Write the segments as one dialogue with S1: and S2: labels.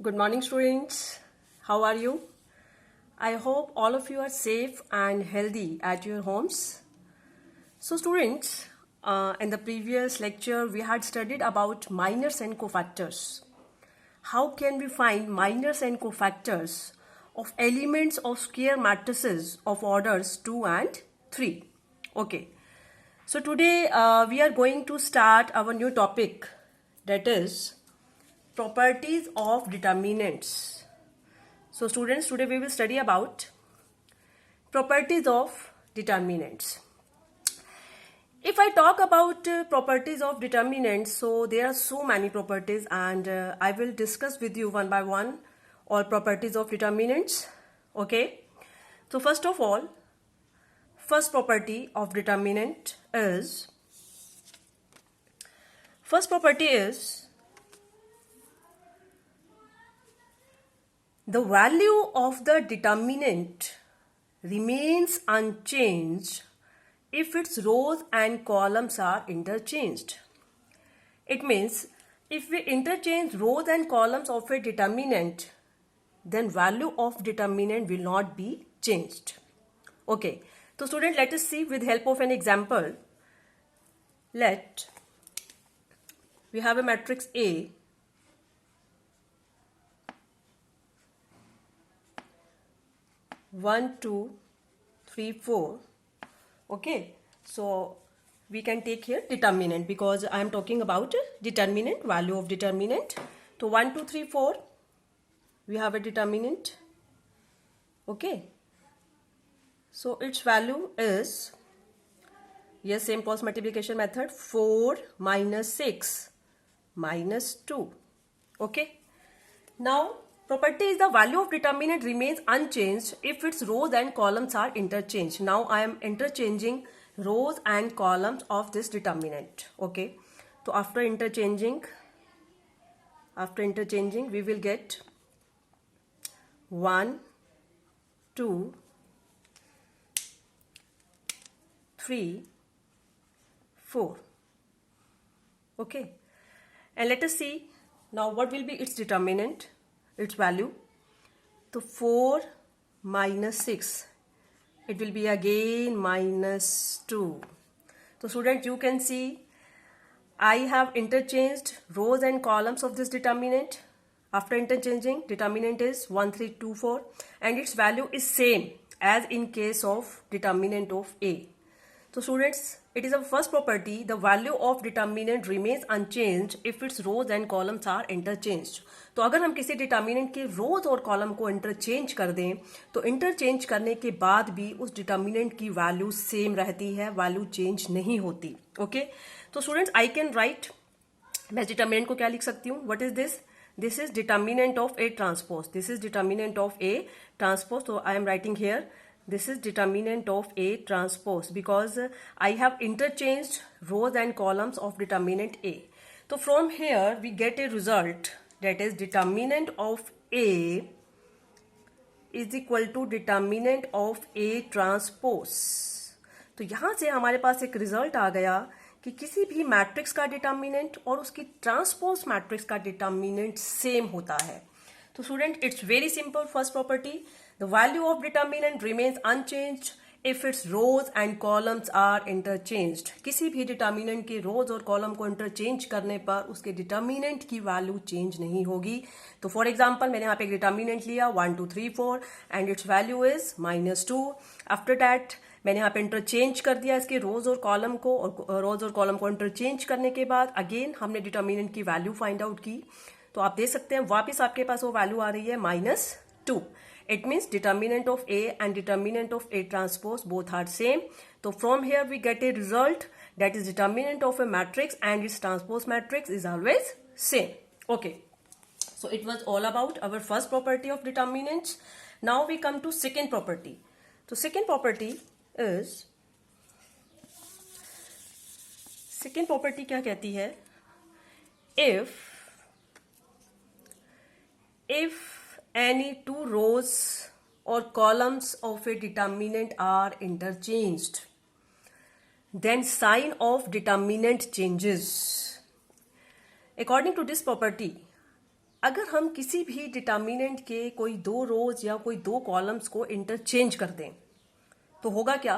S1: Good morning, students. How are you? I hope all of you are safe and healthy at your homes. So, students, in the previous lecture, we had studied about minors and cofactors. How can we find minors and cofactors of elements of square matrices of orders 2 and 3? Okay. So, today we are going to start our new topic, that is properties of determinants. So students, today we will study about properties of determinants. If I talk about properties of determinants, so there are so many properties and I will discuss with you one by one all properties of determinants. Okay. So first of all, first property of determinant is, the value of the determinant remains unchanged if its rows and columns are interchanged. It means if we interchange rows and columns of a determinant, then value of determinant will not be changed. Okay, so student, let us see with help of an example. Let we have a matrix A. One, two, three, four. Okay, so we can take here determinant because I am talking about determinant, value of determinant. So 1, 2, 3, 4, we have a determinant. Okay, so its value is, yes, same cross multiplication method, 4 minus 6 minus 2. Okay, now property is the value of determinant remains unchanged if its rows and columns are interchanged. Now I am interchanging rows and columns of this determinant. Okay, so after interchanging we will get 1, 2, 3, 4. Okay, and let us see now what will be its determinant, its value. So 4 minus 6, it will be again minus 2. So student, you can see I have interchanged rows and columns of this determinant. After interchanging, determinant is 1, 3, 2, 4 and its value is same as in case of determinant of A. So students, it is a first property, the value of determinant remains unchanged if its rows and columns are interchanged. तो अगर हम किसी determinant के रोज और column को interchange कर दें तो इंटरचेंज करने के बाद भी उस डिटर्मिनेंट की वैल्यू सेम रहती है, वैल्यू चेंज नहीं होती. ओके, तो स्टूडेंट्स, आई कैन राइट, मैं डिटर्मिनेंट को क्या लिख सकती हूँ, what is this, this is determinant of A transpose, this is determinant of A transpose. So I am writing here, this is determinant of A transpose because I have interchanged rows and columns of determinant A. So from here we get a result, that is determinant of A is equal to determinant of A transpose. तो यहाँ से हमारे पास एक result आ गया कि किसी भी matrix का डिटर्मिनेंट और उसकी ट्रांसपोज मैट्रिक्स का डिटर्मिनेंट सेम होता है. तो student, it's very simple. First property, the value of determinant remains unchanged if its rows and columns are interchanged. किसी भी डिटर्मिनेंट के रोज और कॉलम को इंटरचेंज करने पर उसके डिटर्मिनेंट की वैल्यू चेंज नहीं होगी. तो फॉर एग्जाम्पल, मैंने यहाँ पे एक डिटर्मिनेंट लिया 1, 2, 3, 4 and it's value is -2. After that मैंने यहाँ पे इंटरचेंज कर दिया इसके रोज और कॉलम को, और रोज और कॉलम को इंटरचेंज करने के बाद अगेन हमने डिटर्मिनेंट की वैल्यू फाइंड आउट की. तो आप देख सकते हैं वापस आपके पास वो वैल्यू आ रही है -2. It means determinant of A and determinant of A transpose both are same. तो from here we get a result, that is determinant of a matrix and its transpose matrix is always same. Okay, so it was all about our first property of determinants. Now we come to second property. So second property क्या कहती है, if any two rows or columns of a determinant are interchanged, then sign of determinant changes. According to this property, अगर हम किसी भी determinant के कोई दो रोज या कोई दो कॉलम्स को इंटरचेंज कर दें तो होगा क्या,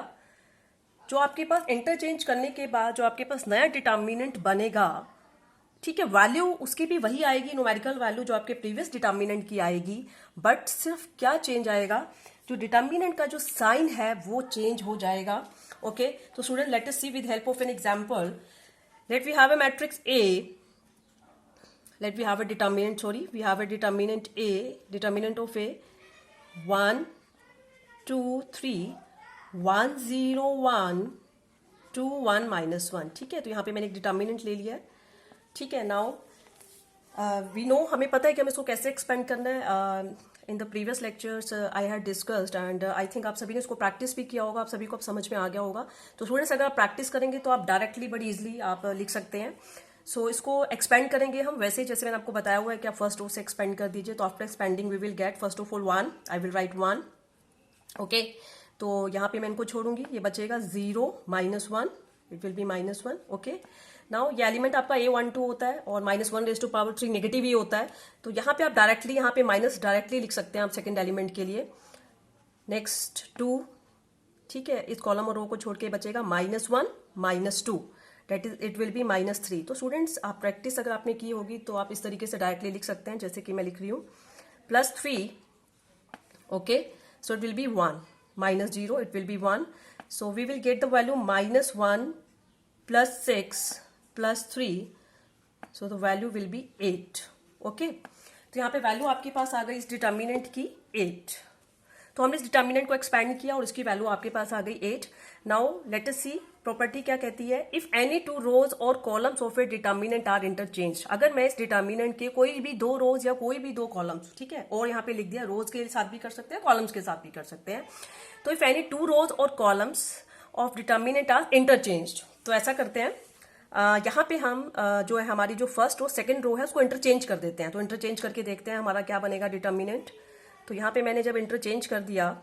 S1: जो आपके पास इंटरचेंज करने के बाद जो आपके पास नया डिटर्मिनेंट बनेगा, ठीक है, वैल्यू उसकी भी वही आएगी, न्यूमेरिकल वैल्यू जो आपके प्रीवियस डिटर्मिनेंट की आएगी, बट सिर्फ क्या चेंज आएगा, जो डिटर्मिनेंट का जो साइन है वो चेंज हो जाएगा. ओके, तो student let us see with help of an example. Let we have a matrix A. Let we have a determinant, sorry, we have a determinant A, determinant of A 1 2 3 1 0 1 2 1 minus 1. ठीक है, तो यहाँ पे मैंने एक determinant ले लिया है. ठीक है, नाउ वी नो, हमें पता है कि हमें इसको कैसे एक्सपेंड करना है. In the previous lectures I had discussed and I think आप सभी ने इसको प्रैक्टिस भी किया होगा, आप सभी को अब समझ में आ गया होगा. तो स्टूडेंट्स अगर आप प्रैक्टिस करेंगे तो आप डायरेक्टली बड़ी इजिली आप लिख सकते हैं. सो इसको एक्सपेंड करेंगे हम वैसे जैसे मैंने आपको बताया हुआ है कि आप फर्स्ट रो से एक्सपेंड कर दीजिए. तो after expanding we will get first of all 1, I will write 1. Okay, तो यहाँ पे मैं इनको छोड़ूंगी, ये बचेगा 0 minus 1, it will be -1. Okay, now ये एलिमेंट आपका A12 होता है और -1⁻³ नेगेटिव ही होता है. तो यहाँ पे आप डायरेक्टली यहाँ पे माइनस डायरेक्टली लिख सकते हैं आप सेकेंड एलिमेंट के लिए. नेक्स्ट 2, ठीक है, इस कॉलम और रो को छोड़ के बचेगा -1 -2, that is it will be -3. तो स्टूडेंट्स आप प्रैक्टिस अगर आपने की होगी तो आप इस तरीके से डायरेक्टली लिख सकते हैं जैसे कि मैं लिख रही हूँ. +3, okay, so it will be 1 -0, it will be 1. So we will get the value -1 +6 +3, so the value will be 8. Okay, तो यहाँ पे वैल्यू आपके पास आ गई इस डिटर्मिनेंट की 8. तो हमने इस डिटर्मिनेंट को एक्सपैंड किया और इसकी वैल्यू आपके पास आ गई 8. Now let us see property क्या कहती है. इफ एनी टू रोज और columns of a determinant are interchange, अगर मैं इस डिटर्मिनेंट के कोई भी दो रोज या कोई भी दो कॉलम्स, ठीक है, और यहाँ पे लिख दिया रोज के साथ भी कर सकते हैं, कॉलम्स के साथ भी कर सकते हैं. तो इफ एनी टू रोज और columns of determinant are interchanged, तो ऐसा करते हैं, यहाँ पे हम जो है हमारी जो फर्स्ट रो सेकंड रो है उसको इंटरचेंज कर देते हैं. तो इंटरचेंज करके देखते हैं हमारा क्या बनेगा डिटर्मिनेंट. तो यहाँ पे मैंने जब इंटरचेंज कर दिया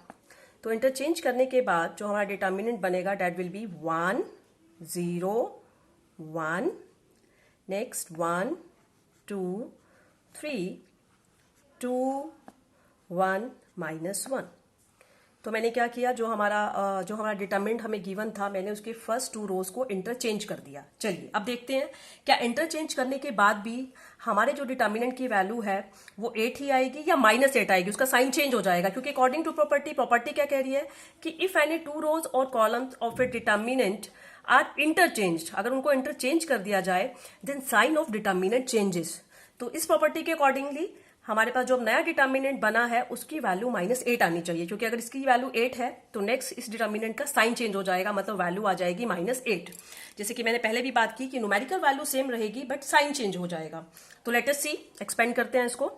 S1: तो इंटरचेंज करने के बाद जो हमारा डिटर्मिनेंट बनेगा डेट विल बी 1 0 1, नेक्स्ट 1 2 3 2 1 -1. तो मैंने क्या किया, जो हमारा डिटर्मिनेंट हमें गिवन था मैंने उसके फर्स्ट 2 रोज को इंटरचेंज कर दिया. चलिए अब देखते हैं क्या इंटरचेंज करने के बाद भी हमारे जो डिटर्मिनेंट की वैल्यू है वो 8 ही आएगी या -8 आएगी, उसका साइन चेंज हो जाएगा. क्योंकि अकॉर्डिंग टू प्रॉपर्टी क्या कह रही है कि इफ एनी टू रोज और columns of a determinant are interchange, अगर उनको इंटरचेंज कर दिया जाए then sign of determinant changes. तो इस प्रॉपर्टी के अकॉर्डिंगली हमारे पास जो नया डिटर्मिनेंट बना है उसकी वैल्यू -8 आनी चाहिए. क्योंकि अगर इसकी वैल्यू 8 है तो नेक्स्ट इस डिटर्मिनेंट का साइन चेंज हो जाएगा, मतलब वैल्यू आ जाएगी -8. जैसे कि मैंने पहले भी बात की कि न्यूमेरिकल वैल्यू सेम रहेगी बट साइन चेंज हो जाएगा. तो लेट अस सी एक्सपेंड करते हैं इसको.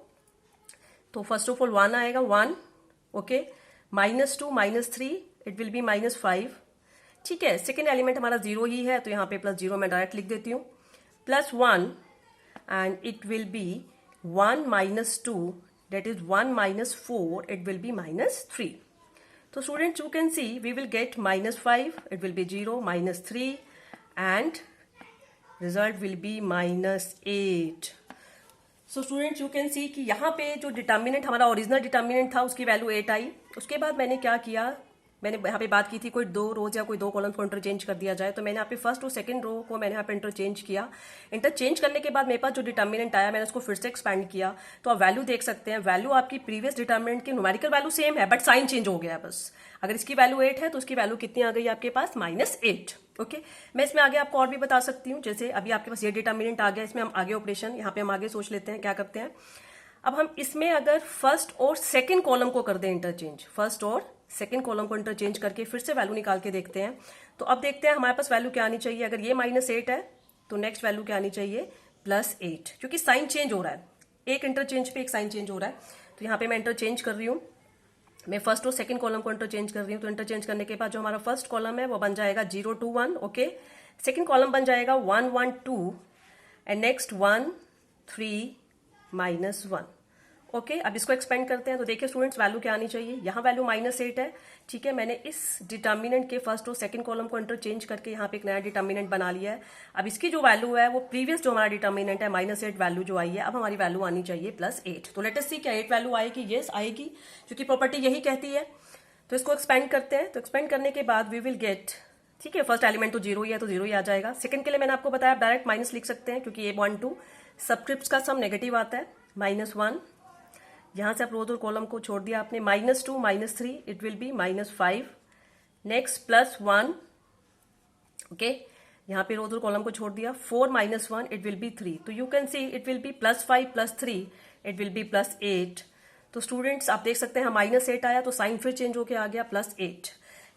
S1: तो फर्स्ट ऑफ ऑल 1 आएगा 1, ओके, -2 -3, इट विल बी -5. ठीक है, सेकेंड एलिमेंट हमारा 0 ही है तो यहाँ पे +0 मैं डायरेक्ट लिख देती हूँ. +1 and it will be 1 -2, that is 1 -4, it will be -3. So students, you can see we will get -5, it will be 0, -3 and result will be -8. So students, you can see कि यहाँ पे जो डिटर्मिनेंट हमारा original determinant था उसकी value 8 आई. उसके बाद मैंने क्या किया, मैंने यहाँ पे बात की थी कोई दो रोज या कोई दो कॉलम्स को इंटरचेंज कर दिया जाए. तो मैंने यहाँ पे फर्स्ट और सेकंड रो को मैंने यहाँ पे इंटरचेंज किया. इंटरचेंज करने के बाद मेरे पास जो डिटर्मिनेंट आया मैंने उसको फिर से एक्सपैंड किया. तो आप वैल्यू देख सकते हैं, वैल्यू आपकी प्रीवियस डिटर्मिनेंट की न्यूमेरिकल वैल्यू सेम है बट साइन चेंज हो गया बस. अगर इसकी वैल्यू 8 है तो उसकी वैल्यू कितनी आ गई आपके पास, -8. ओके, मैं इसमें आगे आपको और भी बता सकती हूँ. जैसे अभी आपके पास ये डिटर्मिनेंट आ गया, इसमें हम आगे ऑपरेशन यहाँ पे हम आगे सोच लेते हैं क्या करते हैं. अब हम इसमें अगर फर्स्ट और सेकेंड कॉलम को कर दें इंटरचेंज, फर्स्ट और सेकेंड कॉलम को इंटरचेंज करके फिर से वैल्यू निकाल के देखते हैं. तो अब देखते हैं हमारे पास वैल्यू क्या आनी चाहिए. अगर ये -8 है तो नेक्स्ट वैल्यू क्या आनी चाहिए, +8, क्योंकि साइन चेंज हो रहा है, एक इंटरचेंज पे एक साइन चेंज हो रहा है. तो यहाँ पे मैं इंटरचेंज कर रही हूँ, मैं फर्स्ट और सेकंड कॉलम को इंटरचेंज कर रही हूँ. तो इंटरचेंज करने के बाद जो हमारा फर्स्ट कॉलम है वो बन जाएगा 0 2 1, ओके. सेकंड कॉलम बन जाएगा 1 1 2 एंड नेक्स्ट 1 3 -1, ओके अब इसको एक्सपेंड करते हैं तो देखिए स्टूडेंट्स वैल्यू क्या आनी चाहिए, यहाँ वैल्यू -8 है, ठीक है। मैंने इस डिटर्मिनेंट के फर्स्ट और सेकंड कॉलम को इंटरचेंज करके यहाँ पे एक नया डिटर्मिनेंट बना लिया है। अब इसकी जो वैल्यू है वो प्रीवियस जो हमारा डिटर्मिनेंट है -8 वैल्यू जो आई है, अब हमारी वैल्यू आनी चाहिए +8। तो लेट अस सी क्या 8 वैल्यू आएगी, यस आएगी, क्योंकि प्रॉपर्टी यही कहती है। तो इसको एक्सपेंड करते हैं, तो एक्सपेंड करने के बाद वी विल गेट, ठीक है, फर्स्ट एलिमेंट तो 0 ही है तो 0 ही आ जाएगा। सेकंड के लिए मैंने आपको बताया डायरेक्ट माइनस लिख सकते हैं क्योंकि ये 1 2 सबस्क्रिप्ट्स का सम नेगेटिव आता है, -1, यहां से आप रोज और कॉलम को छोड़ दिया आपने, -2 -3 it will B -5, next +1, okay, यहाँ पे रोज और कॉलम को छोड़ दिया, 4 -1 इट विल बी 3, तो you can see it will B +5 +3 it will be +8। तो स्टूडेंट्स आप देख सकते हैं -8 आया तो साइन फिर चेंज होकर आ गया +8,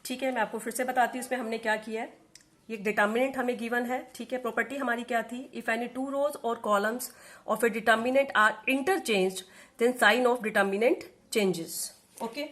S1: ठीक है। मैं आपको फिर से बताती हूँ इसमें हमने क्या किया है। ये डिटर्मिनेंट हमें गिवन है, ठीक है। प्रॉपर्टी हमारी क्या थी, इफ एनी 2 रोज और columns of a determinant are interchanged then sign of determinant changes, okay.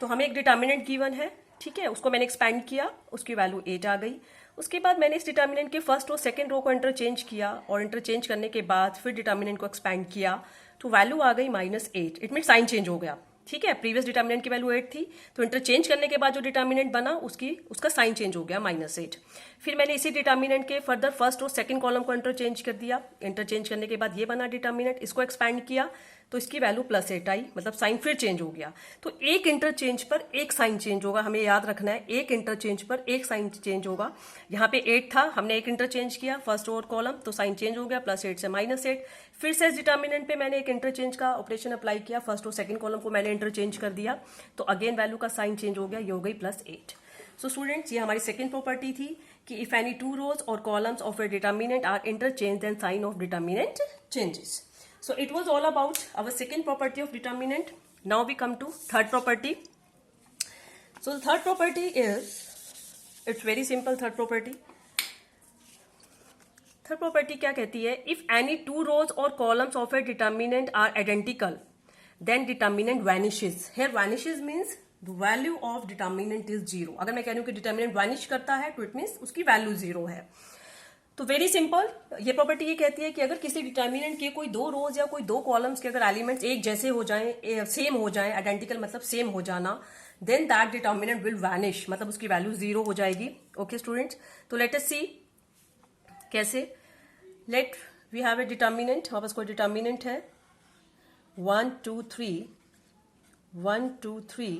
S1: तो हमें एक डिटर्मिनेंट गिवन है, ठीक है, उसको मैंने एक्सपैंड किया, उसकी वैल्यू 8 आ गई। उसके बाद मैंने इस डिटर्मिनेंट के फर्स्ट और सेकंड रो को इंटरचेंज किया और इंटरचेंज करने के बाद फिर डिटर्मिनेंट को एक्सपैंड किया तो वैल्यू आ गई -8, इट मीन साइन चेंज हो गया, ठीक है। प्रीवियस डिटर्मिनेंट की वैल्यू 8 थी तो इंटरचेंज करने के बाद जो डिटर्मिनेंट बना उसका साइन चेंज हो गया -8। फिर मैंने इसी डिटर्मिनेंट के फर्दर फर्स्ट और सेकंड कॉलम को इंटरचेंज कर दिया, इंटरचेंज करने के बाद ये बना डिटर्मिनेंट, इसको एक्सपैंड किया तो इसकी वैल्यू +8 आई, मतलब साइन फिर चेंज हो गया। तो एक इंटरचेंज पर एक साइन चेंज होगा, हमें याद रखना है, एक इंटरचेंज पर एक साइन चेंज होगा। यहाँ पे 8 था, हमने एक इंटरचेंज किया फर्स्ट और कॉलम तो साइन चेंज हो गया +8 से -8। फिर से इस डिटर्मिनेंट पे मैंने एक इंटरचेंज का ऑपरेशन अप्लाई किया, फर्स्ट और सेकंड कॉलम को मैंने इंटरचेंज कर दिया तो अगेन वैल्यू का साइन चेंज हो गया, ये हो गई +8। सो स्टूडेंट्स ये हमारी सेकंड प्रॉपर्टी थी कि इफ एनी 2 रोज और columns of a determinant are interchange then sign of determinant changes. So it was all about our second property of determinant. Now we come to third property. So the third property is, it's very simple third property. Third property क्या कहती है, if any 2 rows or columns of a determinant are identical, then determinant vanishes. Here vanishes means the value of determinant is 0. अगर मैं कह रही हूँ कि determinant vanish करता है तो it means उसकी वैल्यू 0 है। तो वेरी सिंपल, ये प्रॉपर्टी ये कहती है कि अगर किसी डिटर्मिनेंट के कोई 2 रोज या कोई 2 कॉलम्स के अगर एलिमेंट्स एक जैसे हो जाएं, सेम हो जाएं, आइडेंटिकल मतलब सेम हो जाना, then that determinant will vanish, मतलब उसकी वैल्यू 0 हो जाएगी, ओके स्टूडेंट्स। तो लेट अस सी कैसे। Let we have a determinant, हमारे पास कोई डिटर्मिनेंट है 1 2 3 1 2 3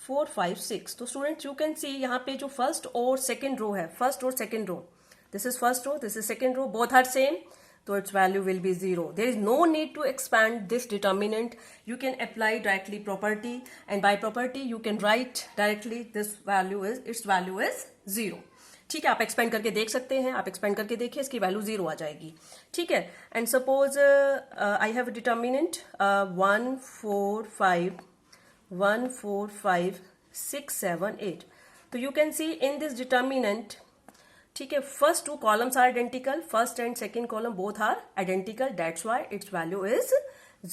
S1: 4 5 6। तो स्टूडेंट्स यू कैन सी यहाँ पे जो फर्स्ट और सेकेंड रो है, फर्स्ट और second row, this is first row, this is second row, both are same, so its value will be 0. There is no need to expand this determinant. You can apply directly property, and by property you can write directly this value is, its value is 0. ठीक है, आप expand करके देख सकते हैं, आप expand करके देखिए इसकी वैल्यू 0 आ जाएगी, ठीक है। And suppose I have a determinant 1 4 5 1 4 5 6 7 8। तो you can see in this determinant, ठीक है, first 2 columns are identical, first and second column both are identical, that's why its value is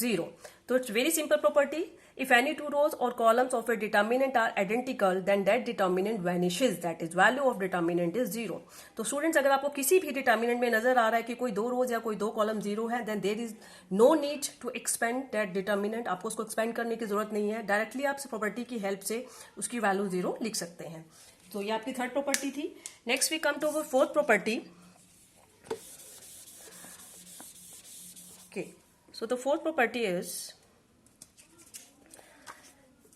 S1: 0। तो it's very simple property, if any 2 rows और columns of a determinant are identical then that determinant vanishes, that is value of determinant is 0। तो students अगर आपको किसी भी determinant में नजर आ रहा है कि कोई 2 रोज या कोई 2 कॉलम 0 है, then there is no need to expand that determinant, आपको उसको एक्सपेंड करने की जरूरत नहीं है, डायरेक्टली आप प्रॉपर्टी की हेल्प से उसकी वैल्यू 0 लिख सकते हैं। तो ये आपकी थर्ड प्रॉपर्टी थी। Next we come to our fourth property. Okay, so the fourth property is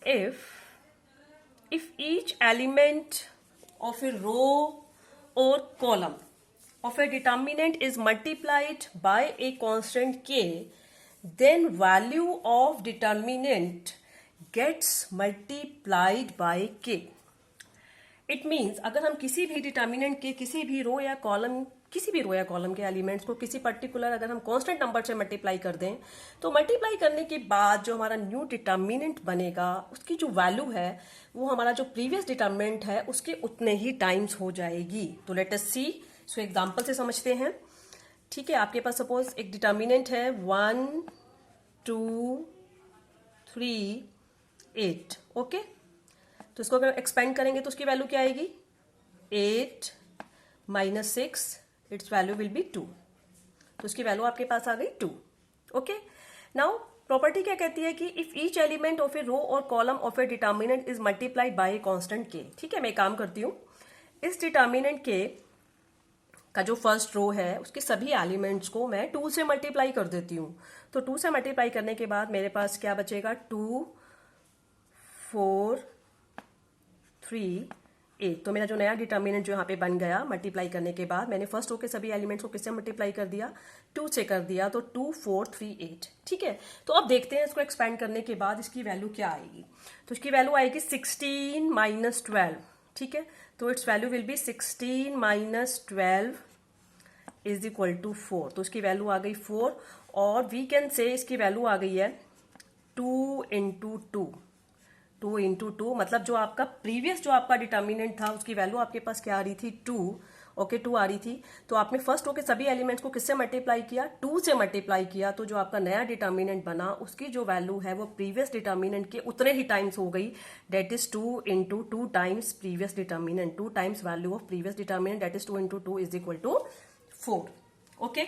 S1: if each element of a row or column of a determinant is multiplied by a constant k, then value of determinant gets multiplied by k. It means अगर हम किसी भी determinant के किसी भी रो या column के elements को किसी पर्टिकुलर अगर हम कांस्टेंट नंबर से मल्टीप्लाई कर दें तो मल्टीप्लाई करने के बाद जो हमारा न्यू डिटर्मिनेंट बनेगा उसकी जो वैल्यू है वो हमारा जो प्रीवियस डिटर्मिनेंट है उसके उतने ही टाइम्स हो जाएगी। तो लेट अस सी, सो एग्जांपल से समझते हैं, ठीक है। आपके पास सपोज एक डिटर्मिनेंट है 1 2 3 8, ओके। तो इसको अगर एक्सपेंड करेंगे तो उसकी वैल्यू क्या आएगी, 8 -6, इट्स वैल्यू विल बी 2। तो उसकी वैल्यू आपके पास आ गई 2, ओके। नाउ प्रॉपर्टी क्या कहती है कि इफ ईच एलिमेंट ऑफ ए रो और column of a determinant is multiplied by a constant के। ठीक है, मैं काम करती हूँ, इस डिटर्मिनेंट के का जो फर्स्ट रो है उसके सभी एलिमेंट्स को मैं 2 से मल्टीप्लाई कर देती हूँ। तो 2 से मल्टीप्लाई करने के बाद मेरे पास क्या बचेगा, 2 4 3 8। तो मेरा जो नया डिटर्मिनेंट जो यहाँ पे बन गया मल्टीप्लाई करने के बाद, मैंने फर्स्ट रो के सभी एलिमेंट्स को किससे मल्टीप्लाई कर दिया, 2 से कर दिया, तो 2 4 3 8। ठीक है, तो अब देखते हैं इसको एक्सपेंड करने के बाद इसकी वैल्यू क्या आएगी। तो इसकी वैल्यू आएगी 16 माइनस 12। ठीक है, तो its value will be 16 minus 12 is equal to 4। तो इसकी वैल्यू आ गई 4, और वी कैन से इसकी वैल्यू आ गई है 2 इंटू 2। 2 इंटू 2 मतलब जो आपका प्रीवियस जो आपका डिटर्मिनेंट था उसकी वैल्यू आपके पास क्या आ रही थी, 2। ओके, 2 आ रही थी। तो आपने फर्स्ट रो के सभी एलिमेंट्स को किससे मल्टीप्लाई किया, 2 से मल्टीप्लाई किया। तो जो आपका नया डिटर्मिनेंट बना उसकी जो वैल्यू है वो प्रीवियस डिटर्मिनेंट के उतने ही टाइम्स हो गई, that is 2 into 2 times previous determinant, 2 times value of previous determinant, that is 2 into 2 is equal to 4। Okay,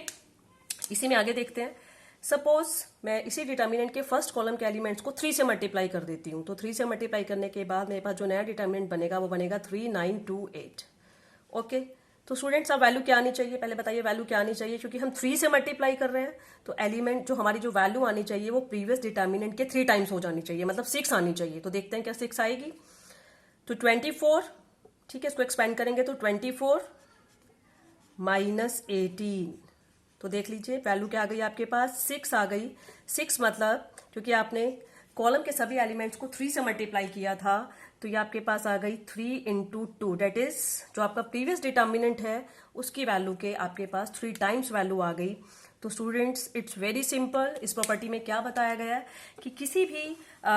S1: इसी में आगे देखते हैं। सपोज मैं इसी डिटर्मिनेंट के फर्स्ट कॉलम के एलिमेंट्स को 3 से मल्टीप्लाई कर देती हूँ। तो 3 से मल्टीप्लाई करने के बाद मेरे पास जो नया डिटर्मिनेंट बनेगा वो बनेगा 3 9 2 8। ओके, तो स्टूडेंट्स अब वैल्यू क्या आनी चाहिए, पहले बताइए वैल्यू क्या आनी चाहिए, क्योंकि हम 3 से मल्टीप्लाई कर रहे हैं तो एलिमेंट जो हमारी जो वैल्यू आनी चाहिए वो प्रीवियस डिटर्मिनेंट के 3 टाइम्स हो जानी चाहिए, मतलब 6 आनी चाहिए। तो देखते हैं क्या 6 आएगी। तो 24, ठीक है, इसको एक्सपेंड करेंगे तो 24 माइनस 18। तो देख लीजिए वैल्यू क्या आ गई आपके पास, 6 आ गई। 6 मतलब क्योंकि आपने कॉलम के सभी एलिमेंट्स को 3 से मल्टीप्लाई किया था तो ये आपके पास आ गई 3 इंटू 2, डेट इज जो आपका प्रीवियस डिटर्मिनेंट है उसकी वैल्यू के आपके पास 3 टाइम्स वैल्यू आ गई। तो स्टूडेंट्स इट्स वेरी सिंपल। इस प्रॉपर्टी में क्या बताया गया है कि किसी भी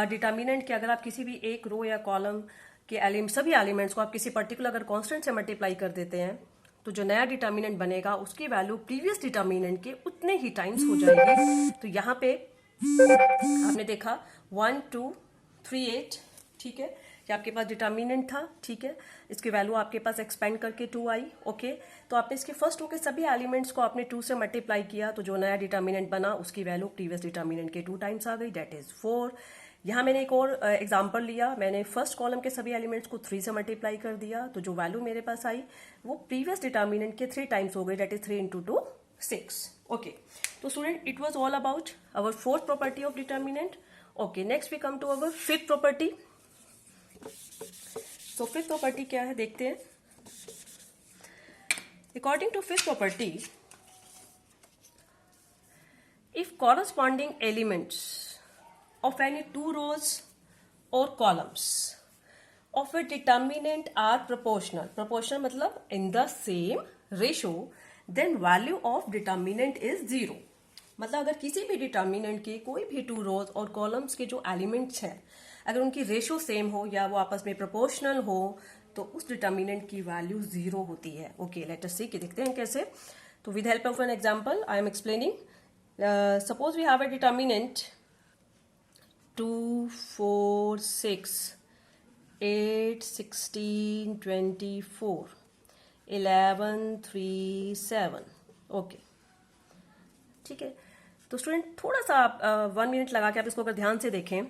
S1: डिटर्मिनेंट के अगर आप किसी भी एक रो या कॉलम के सभी एलिमेंट्स को आप किसी पर्टिकुलर अगर कांस्टेंट से मल्टीप्लाई कर देते हैं तो जो नया डिटर्मिनेंट बनेगा उसकी वैल्यू प्रीवियस डिटर्मिनेंट के उतने ही टाइम्स हो जाएगी। तो यहाँ पे आपने देखा 1 2 3 8। ठीक है, ये आपके पास डिटर्मिनेंट था। ठीक है, इसकी वैल्यू आपके पास एक्सपेंड करके 2 आई। ओके, तो आपने इसके फर्स्ट रो के सभी एलिमेंट्स को आपने 2 से मल्टीप्लाई किया तो जो नया डिटर्मिनेंट बना उसकी वैल्यू प्रीवियस डिटर्मिनेंट के 2 टाइम्स आ गई, डेट इज 4। यहाँ मैंने एक और एग्जांपल लिया, मैंने फर्स्ट कॉलम के सभी एलिमेंट्स को 3 से मल्टीप्लाई कर दिया तो जो वैल्यू मेरे पास आई वो प्रीवियस डिटर्मिनेंट के 3 टाइम्स हो गई, डेट इज 3 इंटू 2 6। ओके, तो student it was all about our fourth property of determinant. Okay, next we come to our fifth property. तो फिफ्थ प्रॉपर्टी क्या है देखते हैं। According to fifth property, if corresponding elements of any 2 rows or columns of a determinant are proportional मतलब in the same ratio, then value of determinant is 0। मतलब अगर किसी भी डिटर्मिनेंट के कोई भी 2 रोज और कॉलम्स के जो एलिमेंट्स हैं अगर उनकी रेशो सेम हो या वो आपस में प्रोपोर्शनल हो तो उस डिटर्मिनेंट की वैल्यू 0 होती है। ओके, लेट अस सी कि देखते हैं कैसे। तो with help of an example I am explaining. Suppose we have a determinant 2 4 6 8 16 24 11 3 7। Okay, ठीक है, तो स्टूडेंट थोड़ा सा आप 1 मिनट लगा के आप इसको अगर ध्यान से देखें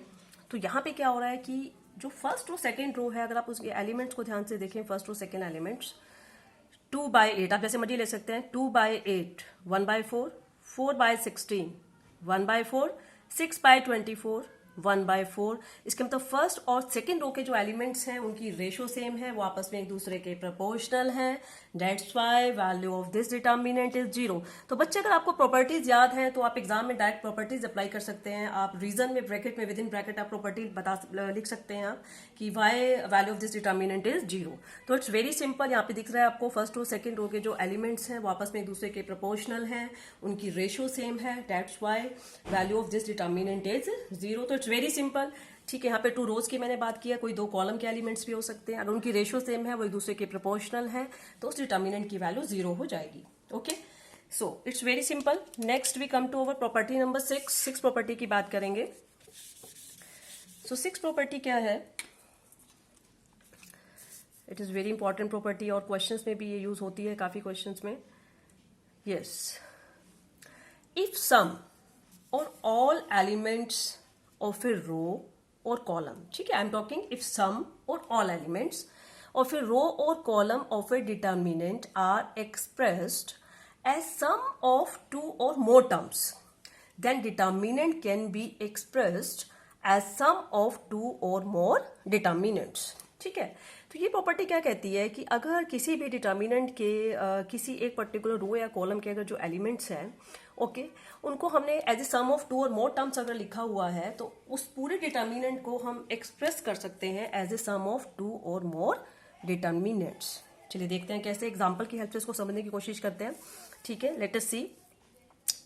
S1: तो यहाँ पे क्या हो रहा है कि जो फर्स्ट रो सेकेंड रो है अगर आप उसके एलिमेंट्स को ध्यान से देखें, फर्स्ट रो सेकेंड एलिमेंट्स 2/8 आप जैसे मर्जी ले सकते हैं। 2/8 1/4 4/16 1/4 6/24 1/4। इसके मतलब फर्स्ट और सेकेंड रो के जो एलिमेंट्स हैं उनकी रेशो सेम है, वो आपस में एक दूसरे के प्रोपोर्शनल हैं, that's why value of this determinant is 0। तो बच्चे अगर आपको प्रॉपर्टीज याद हैं तो आप एग्जाम में डायरेक्ट प्रॉपर्टीज अप्लाई कर सकते हैं। आप रीजन में ब्रैकेट में विद इन ब्रैकेट आप प्रॉपर्टी लिख सकते हैं आप कि why value of this determinant is 0। तो इट्स वेरी सिंपल, यहाँ पे दिख रहा है आपको फर्स्ट रो सेकेंड रो के जो एलिमेंट्स हैं वो आपस में एक दूसरे के प्रोपोर्शनल हैं, उनकी रेशो सेम है, that's why value of this determinant is 0। तो इट्स वेरी सिंपल। ठीक है, यहाँ पे 2 रोज की मैंने बात किया, कोई 2 कॉलम के एलिमेंट्स भी हो सकते हैं, अगर उनकी रेशो सेम है वो एक दूसरे के प्रोपोर्शनल है तो उस डिटर्मिनेंट की वैल्यू 0 हो जाएगी। Okay, so it's very simple. Next we come to our property number 6। 6 property की बात करेंगे। सो 6 प्रॉपर्टी क्या है, it is very important property और क्वेश्चंस में भी ये यूज होती है काफी क्वेश्चंस में। Yes, if some or all elements of a row or column. ठीक है, I am talking if some और all elements of a row or column of a determinant are expressed as sum of two or more terms, then determinant can be expressed as sum of two or more determinants. ठीक है, तो ये property क्या कहती है कि अगर किसी भी डिटर्मिनेंट के किसी एक पर्टिकुलर रो या कॉलम के अगर जो एलिमेंट्स हैं ओके उनको हमने as a sum of two और मोर टर्म्स अगर लिखा हुआ है तो उस पूरे डिटर्मिनेंट को हम एक्सप्रेस कर सकते हैं as a sum of two और मोर डिटर्मिनेंट्स. चलिए देखते हैं कैसे एग्जाम्पल की हेल्प से इसको समझने की कोशिश करते हैं. ठीक है, लेट अस सी.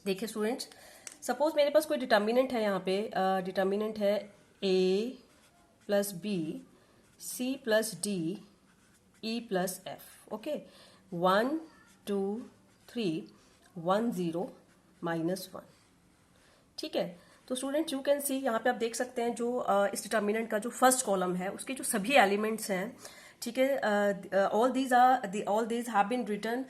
S1: देखिए स्टूडेंट्स, सपोज मेरे पास कोई डिटर्मिनेंट है. यहाँ पे डिटर्मिनेंट है a plus B c plus d e plus f. Okay, 1 2 3 1 0 -1. ठीक है, तो स्टूडेंट यू कैन सी यहाँ पे आप देख सकते हैं जो इस डिटर्मिनेंट का जो फर्स्ट कॉलम है उसके जो सभी एलिमेंट्स हैं. ठीक है, all these have been written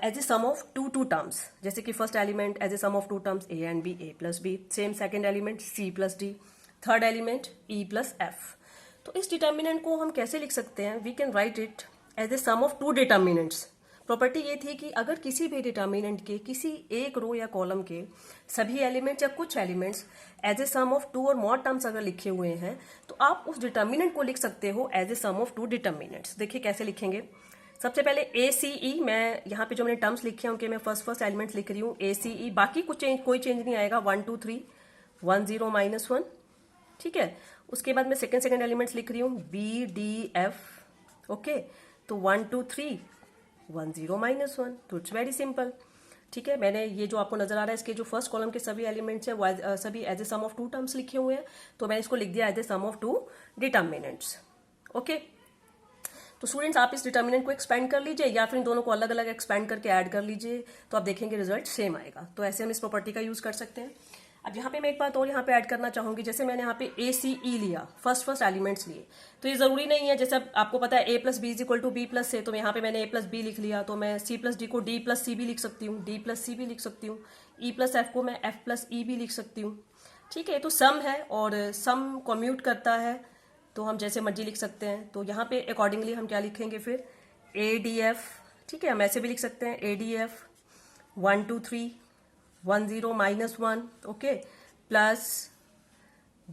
S1: as a sum of two terms. जैसे कि first element as a sum of two terms A and B, A plus B. Same second element C plus D. Third element E plus F. तो इस determinant को हम कैसे लिख सकते हैं? We can write it as a sum of two determinants. Property ये थी कि अगर किसी भी डिटर्मिनेंट के किसी एक रो या कॉलम के सभी एलिमेंट्स या कुछ elements as a sum of two और मोर टर्म्स अगर लिखे हुए हैं तो आप उस डिटर्मिनेंट को लिख सकते हो as a sum of two determinants. देखिए कैसे लिखेंगे. सबसे पहले ए सी ई, मैं यहाँ पे जो मैंने टर्म्स लिखे हैं उनके मैं फर्स्ट एलिमेंट्स लिख रही हूँ ए सी ई. बाकी कोई चेंज नहीं आएगा. 1 2 3 1 0 -1. ठीक है, उसके बाद मैं सेकेंड एलिमेंट्स लिख रही हूँ बी डी एफ. ओके, तो 1 2 3 1 0 -1. तो इट्स वेरी सिंपल. ठीक है, मैंने ये जो आपको नजर आ रहा है इसके जो फर्स्ट कॉलम के सभी एलिमेंट्स हैं वो सभी as a sum of two terms लिखे हुए हैं. तो मैंने इसको लिख दिया as a sum of two determinants. Okay, तो स्टूडेंट्स आप इस डिटर्मिनेंट को एक्सपेंड कर लीजिए या फिर इन दोनों को अलग अलग एक्सपेंड करके ऐड कर लीजिए तो आप देखेंगे रिजल्ट सेम आएगा. तो ऐसे हम इस प्रॉपर्टी का यूज कर सकते हैं. अब यहाँ पे मैं एक बात और यहाँ पे ऐड करना चाहूंगी. जैसे मैंने यहाँ पे ए सी ई लिया, फर्स्ट एलिमेंट्स लिए, तो ये जरूरी नहीं है. जैसे आपको पता है A plus B is equal to B plus से, तो यहाँ पे मैंने ए प्लस बी लिख लिया तो मैं सी प्लस डी को डी प्लस सी भी लिख सकती हूँ, डी प्लस सी भी लिख सकती हूँ. ई प्लस एफ को मैं एफ प्लस ई भी लिख सकती हूँ. ठीक है, तो सम है और सम कम्यूट करता है तो हम जैसे मर्जी लिख सकते हैं. तो यहाँ पे अकॉर्डिंगली हम क्या लिखेंगे फिर ए डी एफ. ठीक है, हम ऐसे भी लिख सकते हैं A D F 1 2 3 1 0 -1. Okay, plus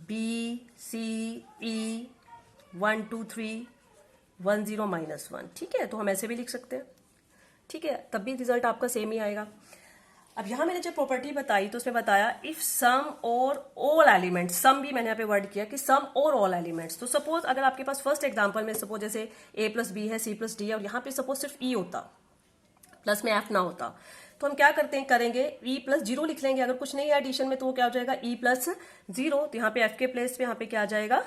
S1: B C E 1 2 3 1 0 -1. ठीक है, तो हम ऐसे भी लिख सकते हैं. ठीक है, तब भी रिजल्ट आपका सेम ही आएगा. अब यहां मैंने जब प्रॉपर्टी बताई तो उसमें बताया इफ सम और ऑल एलिमेंट्स. सम भी मैंने यहाँ पे वर्ड किया कि सम और ऑल एलिमेंट्स. तो सपोज अगर आपके पास फर्स्ट एग्जांपल में सपोज जैसे ए प्लस बी है, सी प्लस डी है और यहाँ पे सपोज सिर्फ ई होता, प्लस में एफ ना होता, तो हम क्या करेंगे ई प्लस 0 लिख लेंगे. अगर कुछ नहीं है एडिशन में तो वो क्या हो जाएगा ई प्लस 0. तो यहाँ पे एफ के प्लेस पे यहाँ पे क्या आ जाएगा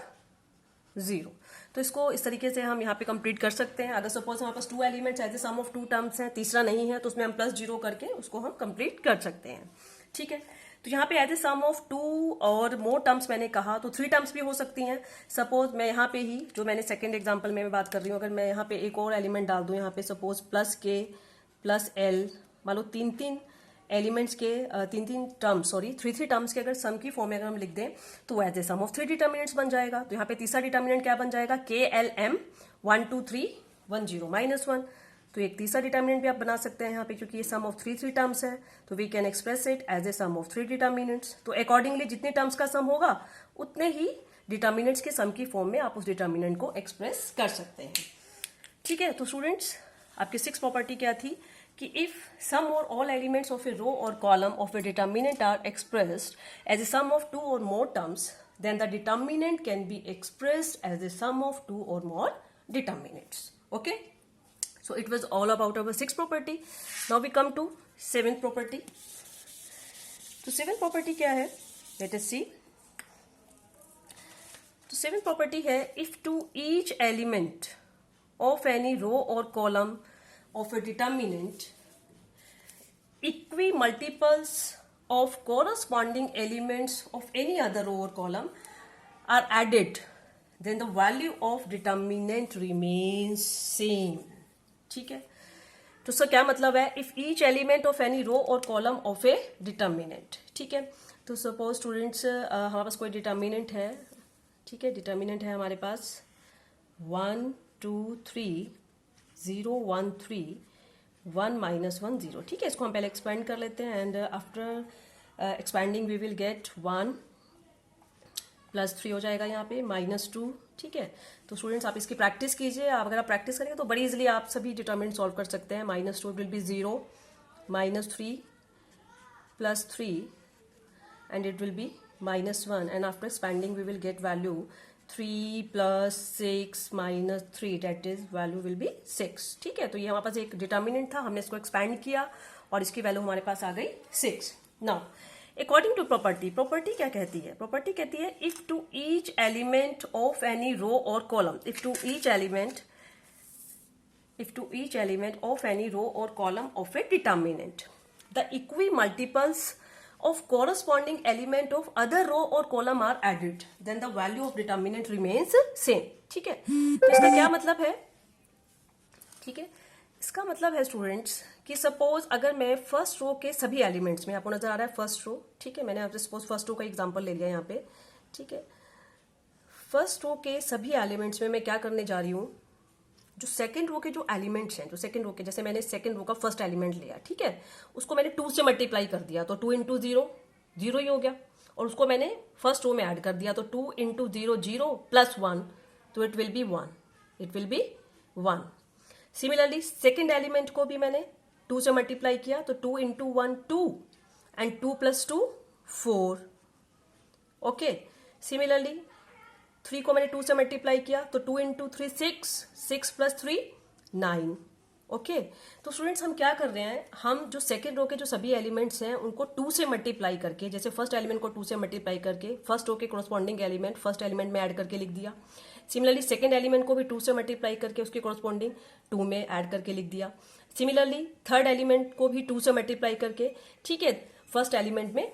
S1: 0. तो इसको इस तरीके से हम यहाँ पे कंप्लीट कर सकते हैं. अगर सपोज हमारे पास two elements as a sum of two terms हैं, तीसरा नहीं है, तो उसमें हम प्लस 0 करके उसको हम कंप्लीट कर सकते हैं. ठीक है, तो यहाँ पे as a sum of two और मोर टर्म्स मैंने कहा तो 3 टर्म्स भी हो सकती हैं. सपोज मैं यहाँ पे ही जो मैंने सेकेंड एग्जाम्पल में बात कर रही हूँ, अगर मैं यहाँ पे एक और एलिमेंट डाल दूँ, यहाँ पे सपोज प्लस के प्लस एल, मान लो 3 एलिमेंट्स के 3 टर्म्स, सॉरी 3 टर्म्स के अगर सम की फॉर्म में अगर हम लिख दें तो as a sum of 3 determinants बन जाएगा. तो यहाँ पे तीसरा डिटर्मिनेंट क्या बन जाएगा के एल एम 1 2 3 1 0 -1. तो एक तीसरा डिटर्मिनेंट भी आप बना सकते हैं यहाँ पे क्योंकि ये सम ऑफ 3 टर्म्स है. तो we can express it as a sum of 3 determinants. तो अकॉर्डिंगली जितने टर्म्स का सम होगा उतने ही डिटर्मिनेंट्स के सम की फॉर्म में आप उस डिटर्मिनेंट को एक्सप्रेस कर सकते हैं. ठीक है, तो स्टूडेंट्स आपकी 6th प्रॉपर्टी क्या थी कि if sum or all elements of a row or column of a determinant are expressed as a sum of two or more terms, then the determinant can be expressed as a sum of two or more determinants. Okay, so it was all about our 6th property. Now we come to 7th property. तो 7th property क्या है? Let us see. तो 7th property है if to each element of any row or column of a determinant equi-multiples of corresponding elements of any other row or column are added, then the value of determinant remains same. ठीक है, तो sir क्या मतलब है if each element of any row और column of a determinant. ठीक है, तो सपोज स्टूडेंट्स हमारे पास कोई डिटर्मिनेंट है, ठीक है, डिटर्मिनेंट है हमारे पास 1 2 3 0 1 3 1 -1 0, ठीक है। इसको हम पहले एक्सपेंड कर लेते हैं and after expanding we will get 1 +3 हो जाएगा यहाँ पे -2, ठीक है। तो स्टूडेंट्स आप इसकी प्रैक्टिस कीजिए, आप अगर आप प्रैक्टिस करेंगे तो बड़ी इजीली आप सभी डिटर्मिनेंट सॉल्व कर सकते हैं। -2 will be 0 -3 +3 and it will be -1 and after expanding we will get value 3 + 6 - 3, that is value will be 6, ठीक है। तो ये हमारे पास एक डिटर्मिनेंट था, हमने इसको एक्सपैंड किया और इसकी वैल्यू हमारे पास आ गई 6। Now according to property, property क्या कहती है? प्रॉपर्टी कहती है if to each element of any row और column, if to each element of any row और column of a determinant the equi multiples of corresponding element of other row or column are added, then the value of determinant remains same, ठीक है। तो इसका क्या मतलब है? ठीक है, इसका मतलब है स्टूडेंट्स कि सपोज अगर मैं फर्स्ट रो के सभी एलिमेंट्स में, आपको नजर आ रहा है फर्स्ट रो, ठीक है, मैंने आपसे सपोज फर्स्ट रो का एग्जांपल ले लिया यहाँ पे, ठीक है। फर्स्ट रो के सभी एलिमेंट्स में मैं क्या करने जा रही हूँ, जो सेकंड रो के जो एलिमेंट्स हैं, जो सेकंड रो के, जैसे मैंने सेकंड रो का फर्स्ट एलिमेंट लिया, ठीक है, उसको मैंने 2 से मल्टीप्लाई कर दिया तो 2 × 0 0 ही हो गया, और उसको मैंने फर्स्ट रो में ऐड कर दिया तो 2 × 0 0 + 1, तो it will be 1, it will be 1। Similarly second element को भी मैंने 2 से मल्टीप्लाई किया तो 2 × 1 2 एंड 2 + 2 4, ओके। सिमिलरली 3 को मैंने 2 से मल्टीप्लाई किया तो 2 × 3 6, 6 + 3 9, ओके। तो स्टूडेंट्स हम क्या कर रहे हैं, हम जो सेकेंड रो के जो सभी एलिमेंट्स हैं उनको 2 से मल्टीप्लाई करके, जैसे फर्स्ट एलिमेंट को 2 से मल्टीप्लाई करके फर्स्ट रो के कोरस्पॉन्डिंग एलिमेंट फर्स्ट एलिमेंट में ऐड करके लिख दिया। सिमिलरली सेकेंड एलिमेंट को भी 2 से मल्टीप्लाई करके उसके कोरस्पॉन्डिंग 2 में ऐड करके लिख दिया। सिमिलरली थर्ड एलिमेंट को भी 2 से मल्टीप्लाई करके, ठीक है, फर्स्ट एलिमेंट में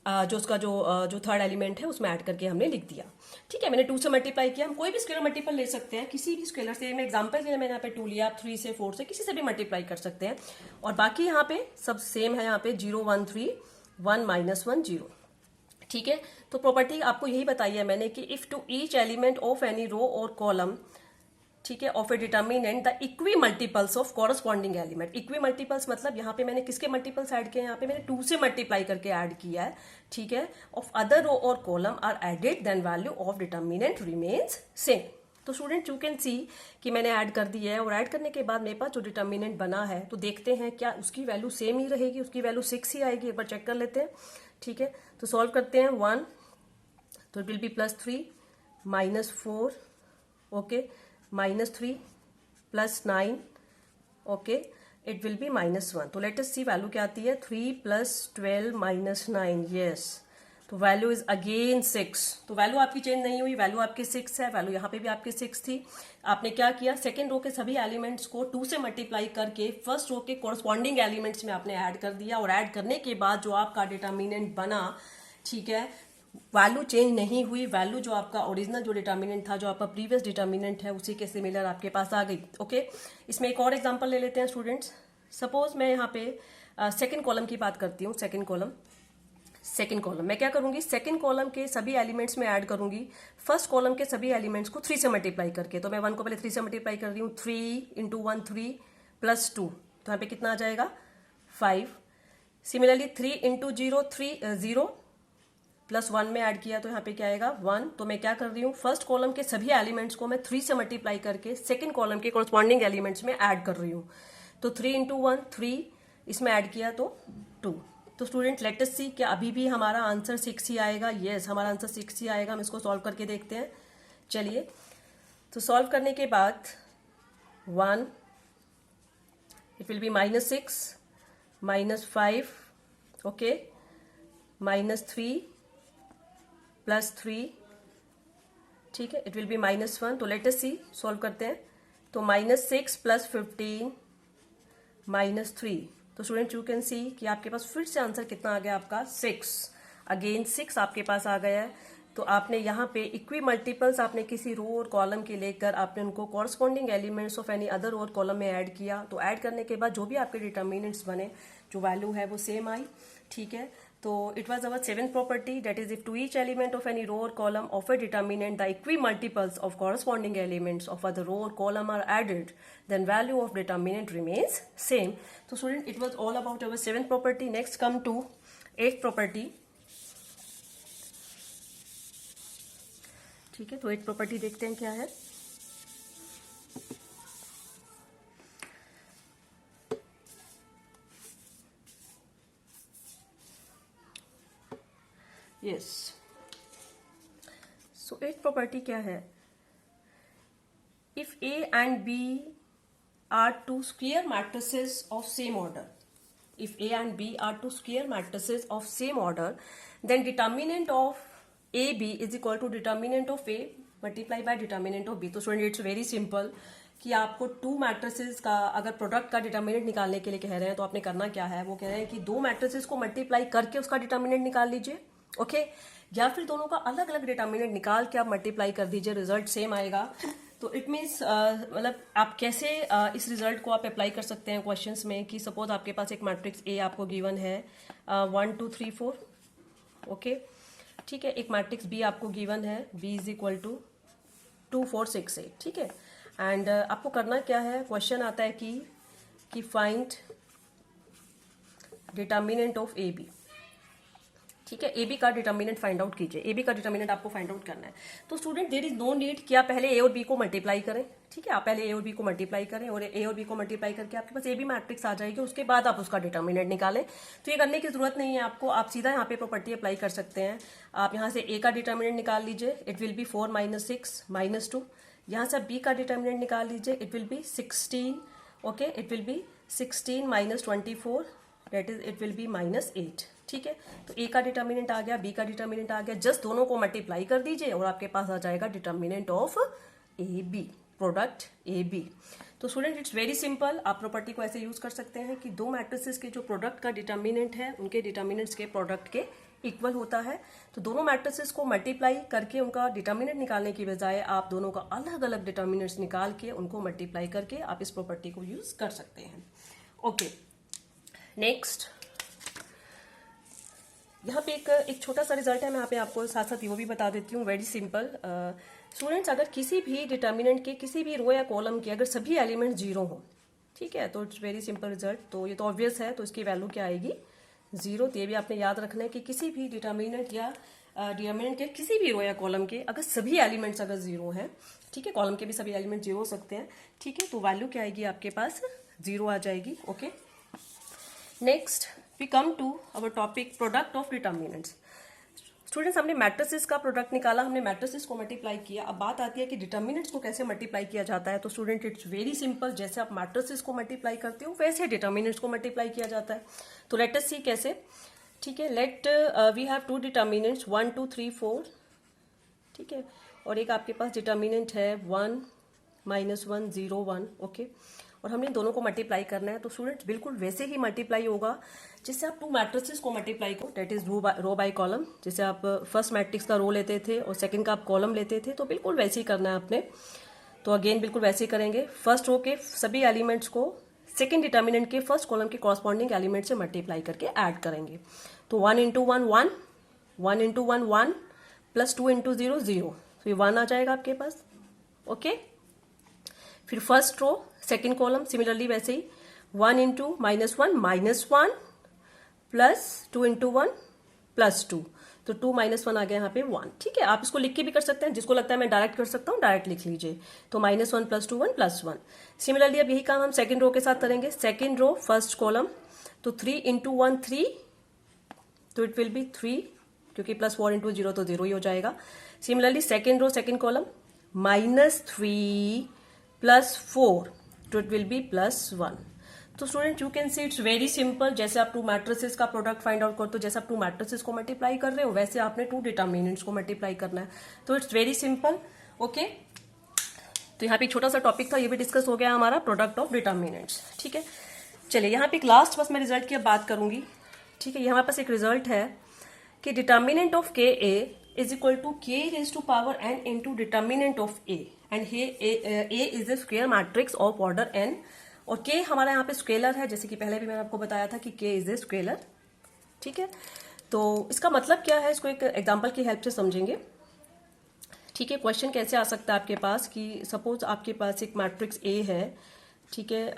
S1: जो उसका जो थर्ड एलिमेंट है उसमें ऐड करके हमने लिख दिया, ठीक है। मैंने 2 से मल्टीप्लाई किया, हम कोई भी स्केलर मल्टीपल ले सकते हैं, किसी भी स्केलर से, मैं एग्जांपल के लिए मैंने यहाँ पे 2 लिया, आप 3 से 4 से किसी से भी मल्टीप्लाई कर सकते हैं, और बाकी यहाँ पे सब सेम है, यहाँ पे 0 1 3 1 -1 0, ठीक है। तो प्रॉपर्टी आपको यही बताई है मैंने कि if to each element of any row और कॉलम, ठीक है, of a determinant the equimultiples of corresponding element. Equimultiples मतलब यहाँ पे मैंने किसके मल्टीपल्स ऐड किए हैं, यहाँ पे मैंने 2 से मल्टीप्लाई करके ऐड किया है, ठीक है, ऑफ अदर रो और column are added then value of determinant remains same. तो स्टूडेंट यू कैन सी कि मैंने ऐड कर दी है, और ऐड करने के बाद मेरे पास जो डिटर्मिनेंट बना है तो देखते हैं क्या उसकी वैल्यू सेम ही रहेगी, उसकी वैल्यू 6 ही आएगी, एक बार चेक कर लेते हैं, ठीक है। तो सॉल्व करते हैं 1, तो it will be +3 -4, okay, -3 + 9, okay, it will be -1। तो लेट अस सी वैल्यू क्या आती है, 3 + 12 - 9, यस, तो वैल्यू इज अगेन 6। तो वैल्यू आपकी चेंज नहीं हुई, वैल्यू आपकी 6 है, वैल्यू यहाँ पे भी आपकी 6 थी। आपने क्या किया, सेकेंड रो के सभी एलिमेंट्स को 2 से मल्टीप्लाई करके फर्स्ट रो के कोरस्पॉन्डिंग एलिमेंट्स में आपने ऐड कर दिया, और ऐड करने के बाद जो आपका डिटर्मिनेंट बना, ठीक है, वैल्यू चेंज नहीं हुई, वैल्यू जो आपका ओरिजिनल जो डिटर्मिनेंट था, जो आपका प्रीवियस डिटर्मिनेंट है, उसी के सिमिलर आपके पास आ गई, ओके। इसमें एक और एग्जांपल ले लेते हैं स्टूडेंट्स। सपोज मैं यहाँ पे सेकंड कॉलम की बात करती हूँ, सेकंड कॉलम मैं क्या करूंगी, सेकंड कॉलम के सभी एलिमेंट्स में ऐड करूंगी फर्स्ट कॉलम के सभी एलिमेंट्स को 3 से मल्टीप्लाई करके। तो मैं 1 को पहले 3 से मल्टीप्लाई कर रही हूँ, 3 × 1 3 + 2, तो यहाँ पे कितना आ जाएगा 5। सिमिलरली 3 × 0 0 + 1 में ऐड किया तो यहाँ पे क्या आएगा 1। तो मैं क्या कर रही हूँ, फर्स्ट कॉलम के सभी एलिमेंट्स को मैं 3 से मल्टीप्लाई करके सेकंड कॉलम के कोरस्पॉन्डिंग एलिमेंट्स में ऐड कर रही हूँ। तो 3 × 1 3, इसमें ऐड किया तो 2। तो स्टूडेंट लेट अस सी, क्या अभी भी हमारा आंसर 6 ही आएगा? यस, हमारा आंसर 6 ही आएगा। हम इसको सॉल्व करके देखते हैं, चलिए। तो सॉल्व करने के बाद 1, इट विल बी -6 -5, ओके, -3 +3, ठीक है, इट विल बी -1। तो लेट अस सी, सॉल्व करते हैं। तो -6 + 15 -3, तो स्टूडेंट यू कैन सी कि आपके पास फिर से आंसर कितना आ गया आपका 6, अगेन 6 आपके पास आ गया है। तो आपने यहाँ पे इक्वी मल्टीपल्स आपने किसी रो और कॉलम के लेकर आपने उनको corresponding elements of any other row और कॉलम में ऐड किया। तो ऐड करने के बाद जो भी आपके डिटर्मिनेंट्स बने, जो वैल्यू है वो सेम आई, ठीक है। तो it was our seventh property, that is if to each element of any row और column of a determinant the equimultiples of corresponding elements of the row और column are added, then value of determinant remains same. तो student it was all about our seventh property. Next come to eighth property. ठीक है, तो eighth property देखते हैं क्या है. Yes, सो eighth property क्या है. If A and B are two square matrices of same order, if A and B are two square matrices of same order, then determinant of AB is equal to determinant of A multiply by determinant of B. तो student it's very simple कि आपको to matrices का अगर product का determinant निकालने के लिए कह रहे हैं तो आपने करना क्या है, वो कह रहे हैं कि दो मैट्रिसेस को मल्टीप्लाई करके उसका डिटर्मिनेंट निकाल लीजिए. ओके, या फिर दोनों का अलग अलग डिटर्मिनेंट निकाल के आप मल्टीप्लाई कर दीजिए, रिजल्ट सेम आएगा. तो इट मीन्स मतलब आप कैसे इस रिजल्ट को आप अप्लाई कर सकते हैं क्वेश्चंस में कि सपोज आपके पास एक मैट्रिक्स ए आपको गिवन है 1 2 3 4. ओके, ठीक है. एक मैट्रिक्स बी आपको गिवन है बी इज इक्वल टू 2 4 6 8. ठीक है, एंड आपको करना क्या है, क्वेश्चन आता है कि find determinant of A B. ठीक है, ए बी का डिटर्मिनेंट फाइंड आउट कीजिए. ए बी का डिटर्मिनेंट आपको फाइंड आउट करना है. तो student there is no need कि आप पहले ए और बी को मल्टीप्लाई करें. ठीक है, आप पहले ए और बी को मल्टीप्लाई करें और ए और बी को मल्टीप्लाई करके आपके पास ए बी मैट्रिक्स आ जाएगी. उसके बाद आप उसका डिटर्मिनेंट निकालें. तो ये करने की जरूरत नहीं है आपको, आप सीधा यहाँ पे प्रॉपर्टी अप्लाई कर सकते हैं. आप यहाँ से ए का डिटर्मिनेंट निकाल लीजिए, इट विल बी 4 - 6 - 2. यहाँ से बी का डिटर्मिनेंट निकाल लीजिए, it will be 16. Okay, it will be 16 - 24, that is it will be -8. ठीक है, तो ए का डिटर्मिनेंट आ गया, बी का डिटर्मिनेंट आ गया, जस्ट दोनों को मल्टीप्लाई कर दीजिए और आपके पास आ जाएगा determinant of A B, product A B. तो स्टूडेंट इट्स वेरी सिंपल. आप प्रॉपर्टी को ऐसे यूज कर सकते हैं कि दो मैट्रिसेस के जो प्रोडक्ट का डिटर्मिनेंट है उनके डिटर्मिनेंट्स के प्रोडक्ट के इक्वल होता है. तो दोनों मैट्रिसेस को मल्टीप्लाई करके उनका डिटर्मिनेंट निकालने की बजाय आप दोनों का अलग अलग डिटर्मिनेंट्स निकाल के उनको मल्टीप्लाई करके आप इस प्रॉपर्टी को यूज कर सकते हैं. ओके, नेक्स्ट यहाँ पे एक छोटा सा रिजल्ट है, मैं यहाँ पे आपको साथ साथ वो भी बता देती हूँ. वेरी सिंपल स्टूडेंट्स, अगर किसी भी डिटर्मिनेंट के किसी भी रो या कॉलम के अगर सभी एलिमेंट जीरो हो, ठीक है, तो इट्स वेरी सिंपल रिजल्ट. तो ये तो ऑब्वियस है, तो इसकी वैल्यू क्या आएगी, जीरो. तो ये भी आपने याद रखना है कि किसी भी डिटर्मिनेंट या डिटर्मिनेंट के किसी भी रो या कॉलम के अगर सभी एलिमेंट्स अगर जीरो हैं, ठीक है, कॉलम के भी सभी एलिमेंट जीरो हो सकते हैं. ठीक है, तो वैल्यू क्या आएगी आपके पास, जीरो आ जाएगी. Okay, next we come to our topic product of determinants. Students, हमने मैट्रिसेस का प्रोडक्ट निकाला, हमने मैट्रिसेस को मल्टीप्लाई किया. अब बात आती है कि डिटर्मिनेंट्स को कैसे मल्टीप्लाई किया जाता है. तो स्टूडेंट इट्स वेरी सिंपल. जैसे आप मैट्रिसेस को मल्टीप्लाई करते हो वैसे डिटर्मिनेंट्स को मल्टीप्लाई किया जाता है. तो लेट अस सी कैसे. ठीक है, let we have two determinants 1 2 3 4. ठीक है, और एक आपके पास डिटर्मिनेंट है 1 -1 0 1. ओके, और हमने दोनों को मल्टीप्लाई करना है. तो स्टूडेंट्स बिल्कुल वैसे ही मल्टीप्लाई होगा जिससे आप टू मैट्रिसेस को मल्टीप्लाई को, that is row by column. जैसे आप फर्स्ट मैट्रिक्स का रो लेते थे और सेकंड का आप कॉलम लेते थे, तो बिल्कुल वैसे ही करना है आपने. तो अगेन बिल्कुल वैसे ही करेंगे. फर्स्ट रो के सभी एलिमेंट्स को सेकंड डिटर्मिनेंट के फर्स्ट कॉलम के कॉरस्पॉन्डिंग एलिमेंट से मल्टीप्लाई करके ऐड करेंगे. तो 1 × 1 1, 1 × 1 1, प्लस 2 × 0 0. तो ये 1 आ जाएगा आपके पास. ओके, फिर first row second column similarly वैसे ही 1 × -1 -1, प्लस 2 × 1 +2. तो 2 -1 आ गया यहाँ पे 1. ठीक है, आप इसको लिख के भी कर सकते हैं, जिसको लगता है मैं डायरेक्ट कर सकता हूँ डायरेक्ट लिख लीजिए. तो -1 + 2 1 +1. सिमिलरली अब यही काम हम सेकेंड रो के साथ करेंगे. सेकेंड रो फर्स्ट कॉलम, तो 3 × 1 3, तो इट विल बी 3, क्योंकि +4 × 0 तो 0 ही हो जाएगा. Similarly second row second column -3 + 4, तो इट विल बी +1. तो student you can see it's very simple. जैसे आप टू मैट्रिसेस का प्रोडक्ट फाइंड आउट करते हो, जैसे आप टू मैट्रिसेस को मल्टीप्लाई कर रहे हो, वैसे आपने टू डिटर्मिनेंट्स को मल्टीप्लाई करना है. तो इट्स वेरी सिंपल. ओके, तो यहाँ पे छोटा सा टॉपिक था, ये भी डिस्कस हो गया हमारा प्रोडक्ट ऑफ डिटर्मिनेंट्स. ठीक है, चलिए यहाँ पे एक लास्ट बस मैं रिजल्ट की अब बात करूंगी. ठीक है, हमारे पास एक रिजल्ट है कि determinant of k A is equal to k⁴n into determinant of A. And A is a square matrix of order n. और k हमारा यहाँ पे स्केलर है, जैसे कि पहले भी मैंने आपको बताया था कि k इज ए स्केलर. ठीक है, तो इसका मतलब क्या है, इसको एक एग्जाम्पल की हेल्प से समझेंगे। ठीक है, क्वेश्चन कैसे आ सकता है आपके पास कि सपोज आपके पास एक मैट्रिक्स ए है, ठीक है,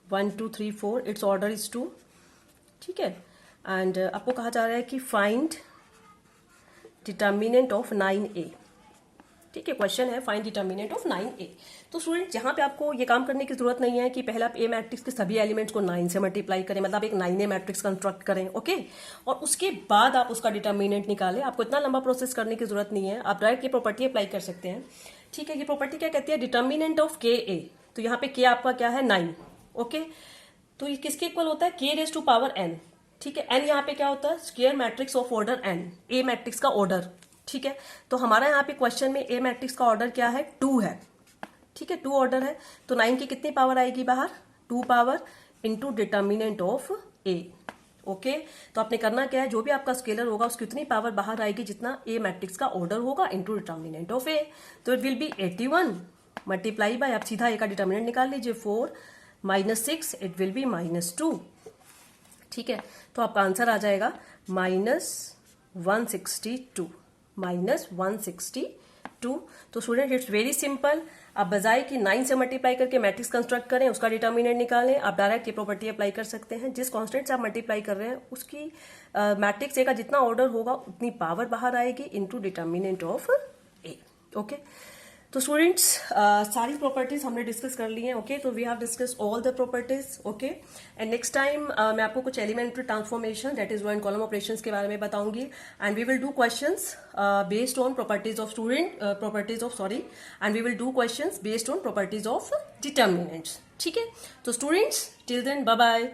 S1: 1 2 3 4, इट्स ऑर्डर इज 2, ठीक है, एंड आपको कहा जा रहा है कि फाइंड डिटर्मिनेंट ऑफ 9a। ठीक है, क्वेश्चन है फाइंड डिटर्मिनेंट ऑफ 9a। तो स्टूडेंट यहाँ पे आपको ये काम करने की जरूरत नहीं है कि पहले आप ए मैट्रिक्स के सभी एलिमेंट्स को 9 से मल्टीप्लाई करें, मतलब एक 9a मैट्रिक्स कंस्ट्रक्ट करें, ओके, और उसके बाद आप उसका डिटर्मिनेंट निकालें। आपको इतना लंबा प्रोसेस करने की जरूरत नहीं है, आप डायरेक्ट ये प्रॉपर्टी अप्लाई कर सकते हैं। ठीक है, ये प्रॉपर्टी क्या कहती है, डिटर्मिनेंट ऑफ के ए। तो यहाँ पे के आपका क्या है, 9, ओके, तो ये किसके इक्वल होता है, के रेज टू पावर n। ठीक है, n यहाँ पे क्या होता है, square matrix of order n, A matrix का ऑर्डर। ठीक है, तो हमारा यहाँ पे क्वेश्चन में ए मैट्रिक्स का ऑर्डर क्या है, 2 है। ठीक है, 2 ऑर्डर है, तो 9 की कितनी पावर आएगी बाहर, 2 power into determinant of A. Okay, तो आपने करना क्या है, जो भी आपका स्केलर होगा उसकी उतनी पावर बाहर आएगी जितना ए मैट्रिक्स का ऑर्डर होगा इंटू डिटर्मिनेंट ऑफ ए। तो it will B 81 multiply by, आप सीधा ए का डिटर्मिनेंट निकाल लीजिए, 4 माइनस 6, इट विल बी -2। ठीक है, तो आपका आंसर आ जाएगा -162, -162। तो स्टूडेंट इट्स वेरी सिंपल। आप बजाय कि 9 से मल्टीप्लाई करके मैट्रिक्स कंस्ट्रक्ट करें, उसका डिटर्मिनेंट निकालें, आप डायरेक्ट ये प्रॉपर्टी अप्लाई कर सकते हैं। जिस कांस्टेंट से आप मल्टीप्लाई कर रहे हैं उसकी मैट्रिक्स ए का जितना ऑर्डर होगा उतनी पावर बाहर आएगी into determinant of A. Okay, तो स्टूडेंट्स सारी प्रॉपर्टीज हमने डिस्कस कर ली हैं। ओके, तो we have discuss all the properties. Okay, and next time मैं आपको कुछ elementary transformation, that is row and column operations के बारे में बताऊंगी, and we will do questions based on properties of and we will do questions based on properties of determinants. ठीक है, तो students till then bye bye.